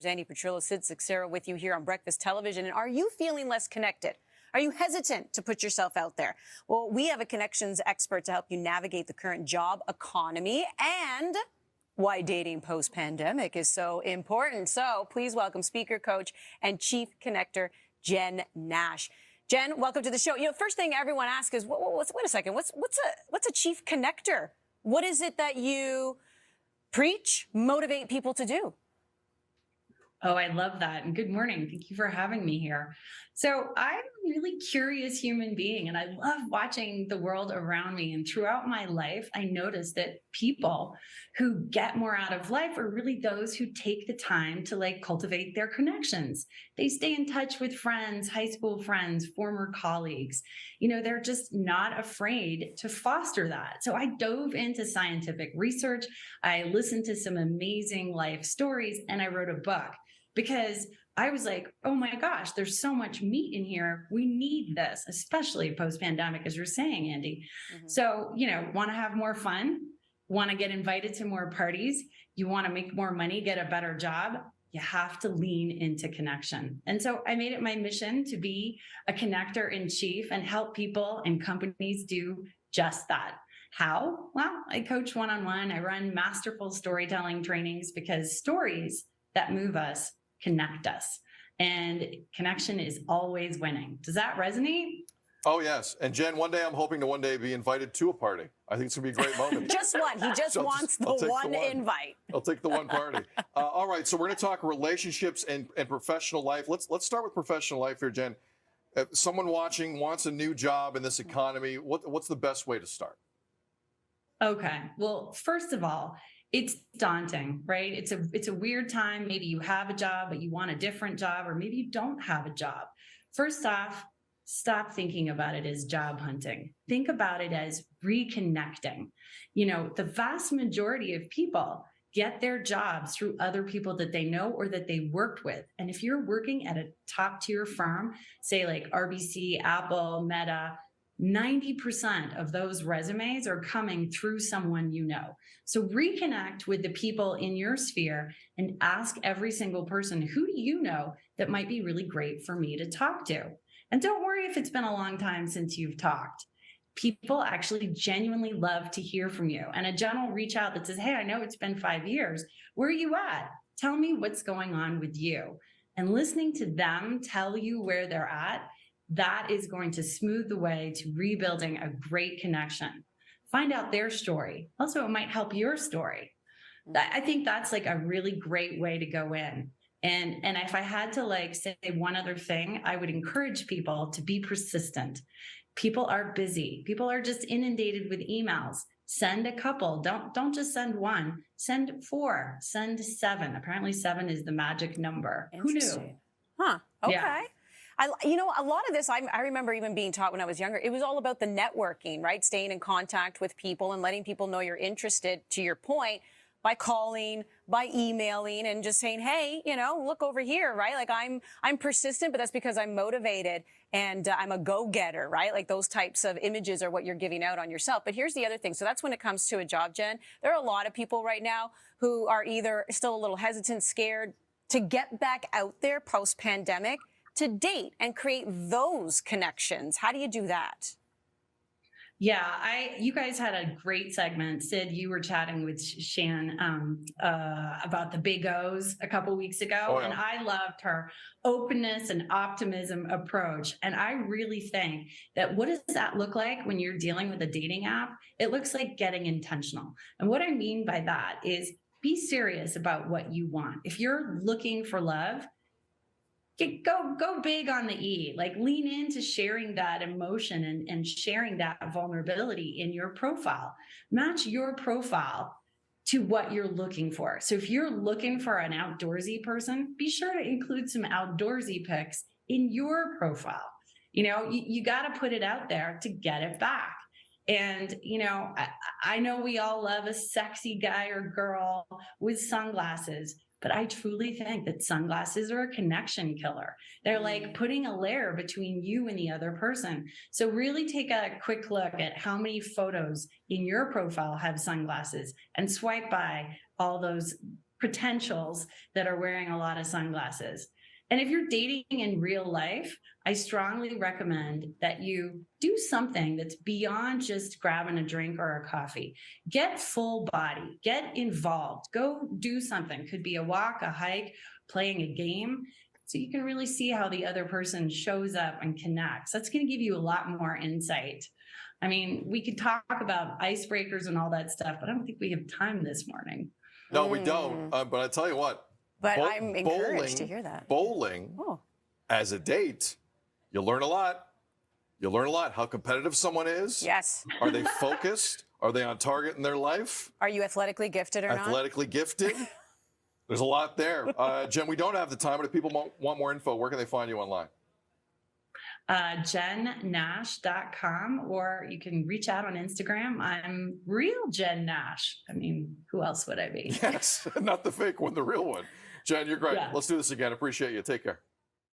Andy Petrillo, Sid Sixera with you here on Breakfast Television. And are you feeling less connected? Are you hesitant to put yourself out there? Well, we have a connections expert to help you navigate the current job economy and why dating post-pandemic is so important. So please welcome speaker, coach, and chief connector, Jen Nash. Jen, welcome to the show. You know, first thing everyone asks is, wait a second, what's a chief connector? What is it that you preach, motivate people to do? Oh, I love that. And good morning. Thank you for having me here. So I'm a really curious human being, and I love watching the world around me. And throughout my life, I noticed that people who get more out of life are really those who take the time to cultivate their connections. They stay in touch with friends, high school friends, former colleagues. You know, they're just not afraid to foster that. So I dove into scientific research. I listened to some amazing life stories, and I wrote a book. Because I was like, oh my gosh, there's so much meat in here. We need this, especially post-pandemic, as you're saying, Andy. So, want to have more fun, want to get invited to more parties, you want to make more money, get a better job, you have to lean into connection. And so I made it my mission to be a connector in chief and help people and companies do just that. How? Well, I coach one-on-one. I run masterful storytelling trainings because stories that move us connect us, and connection is always winning. Does that resonate? Oh, yes. And Jen, one day I'm hoping to one day be invited to a party. I think it's going to be a great moment. Just one. He just wants the one invite. I'll take the one party. All right. So we're going to talk relationships and professional life. Let's start with professional life here, Jen. If someone watching wants a new job in this economy, what's the best way to start? Okay. Well, first of all, it's daunting, right? It's a weird time. Maybe you have a job, but you want a different job, or maybe you don't have a job. First off, stop thinking about it as job hunting. Think about it as reconnecting. You know, the vast majority of people get their jobs through other people that they know or that they worked with. And if you're working at a top tier firm, say like RBC, Apple, Meta, 90% of those resumes are coming through someone you know. So reconnect with the people in your sphere and ask every single person, who do you know that might be really great for me to talk to? And don't worry if it's been a long time since you've talked. People actually genuinely love to hear from you. And a Jen will reach out that says, hey, I know it's been 5 years. Where are you at? Tell me what's going on with you. And listening to them tell you where they're at, that is going to smooth the way to rebuilding a great connection. Find out their story. Also, it might help your story. I think that's like a really great way to go in. And if I had to say one other thing, I would encourage people to be persistent. People are busy. People are just inundated with emails. Send a couple. Don't just send one. Send 4. Send 7. Apparently 7 is the magic number. Who knew? Huh. Okay. Yeah. A lot of this, I remember even being taught when I was younger, it was all about the networking, right? Staying in contact with people and letting people know you're interested, to your point, by calling, by emailing, and just saying, hey, look over here, right? Like I'm persistent, but that's because I'm motivated and I'm a go-getter, right? Like those types of images are what you're giving out on yourself. But here's the other thing. So that's when it comes to a job, Jen. There are a lot of people right now who are either still a little hesitant, scared to get back out there post-pandemic, to date and create those connections. How do you do that? Yeah, you guys had a great segment. Sid, you were chatting with Shan about the big O's a couple weeks ago. Oh, yeah. And I loved her openness and optimism approach. And I really think that what does that look like when you're dealing with a dating app? It looks like getting intentional. And what I mean by that is be serious about what you want. If you're looking for love, go big on the E, lean into sharing that emotion and sharing that vulnerability in your profile. Match your profile to what you're looking for. So if you're looking for an outdoorsy person, be sure to include some outdoorsy pics in your profile. You got to put it out there to get it back. And, I know we all love a sexy guy or girl with sunglasses, but I truly think that sunglasses are a connection killer. They're like putting a layer between you and the other person. So really take a quick look at how many photos in your profile have sunglasses and swipe by all those potentials that are wearing a lot of sunglasses. And if you're dating in real life, I strongly recommend that you do something that's beyond just grabbing a drink or a coffee. Get full body, get involved, go do something. Could be a walk, a hike, playing a game. So you can really see how the other person shows up and connects. That's going to give you a lot more insight. I mean, we could talk about icebreakers and all that stuff, but I don't think we have time this morning. No, we don't. But I tell you what. But I'm encouraged to hear that. Bowling as a date, you learn a lot. You learn a lot. How competitive someone is. Yes. Are they focused? Are they on target in their life? Are you athletically gifted or not? Athletically gifted. There's a lot there. Jen, we don't have the time, but if people want more info, where can they find you online? JenNash.com, or you can reach out on Instagram. I'm real Jen Nash. I mean, who else would I be? Yes, not the fake one, the real one. Jen, you're great. Yeah. Let's do this again. Appreciate you. Take care.